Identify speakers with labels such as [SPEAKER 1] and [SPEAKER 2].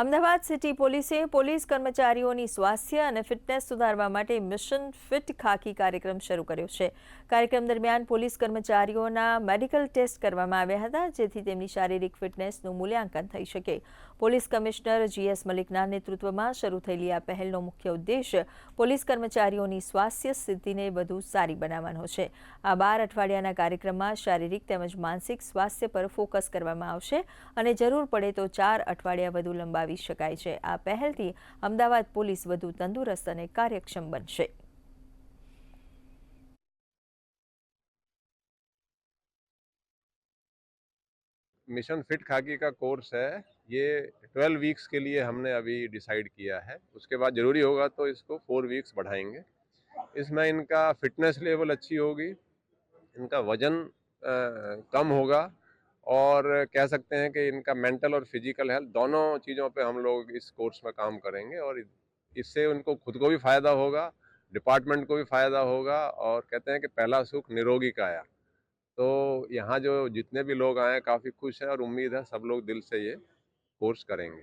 [SPEAKER 1] Ahmedabad city પોલીસે police કર્મચારીઓની સ્વાસ્થ્ય અને ફિટનેસ સુધારવા માટે મિશન ફિટ ખાકી કાર્યક્રમ શરૂ કર્યો છે. કાર્યક્રમ દરમિયાન પોલીસ કર્મચારીઓના મેડિકલ ટેસ્ટ કરવામાં આવ્યા હતા, જેથી તેમની શારીરિક ફિટનેસનું મૂલ્યાંકન થઈ શકે. પોલીસ કમિશનર GS મલિકના નેતૃત્વમાં શરૂ થયેલી આ પહેલનો મુખ્ય ઉદ્દેશ પોલીસ કર્મચારીઓની સ્વાસ્થ્ય સ્થિતિને વધુ સારી બનાવવાનો છે. આ 12 અઠવાડિયાના કાર્યક્રમમાં શારીરિક તેમજ માનસિક સ્વાસ્થ્ય પર ફોકસ કરવામાં આવશે અને જરૂર પડે તો 4 અઠવાડિયા વધુ લંબાવી શકાય છે. આ પહેલથી અમદાવાદ પોલીસ વધુ તંદુરસ્ત અને કાર્યક્ષમ બનશે.
[SPEAKER 2] मिशन फिट खाकी का कोर्स है, ये 12 वीक्स के लिए हमने अभी डिसाइड किया है. उसके बाद ज़रूरी होगा तो इसको 4 वीक्स बढ़ाएंगे. इसमें इनका फिटनेस लेवल अच्छी होगी, इनका वजन कम होगा और कह सकते हैं कि इनका मेंटल और फिजिकल हेल्थ दोनों चीज़ों पे हम लोग इस कोर्स में काम करेंगे और इससे उनको खुद को भी फ़ायदा होगा, डिपार्टमेंट को भी फ़ायदा होगा और कहते हैं कि पहला सुख निरोगी काया. तो यहाँ जो जितने भी लोग आए काफ़ी खुश हैं और उम्मीद है सब लोग दिल से ये कोर्स करेंगे.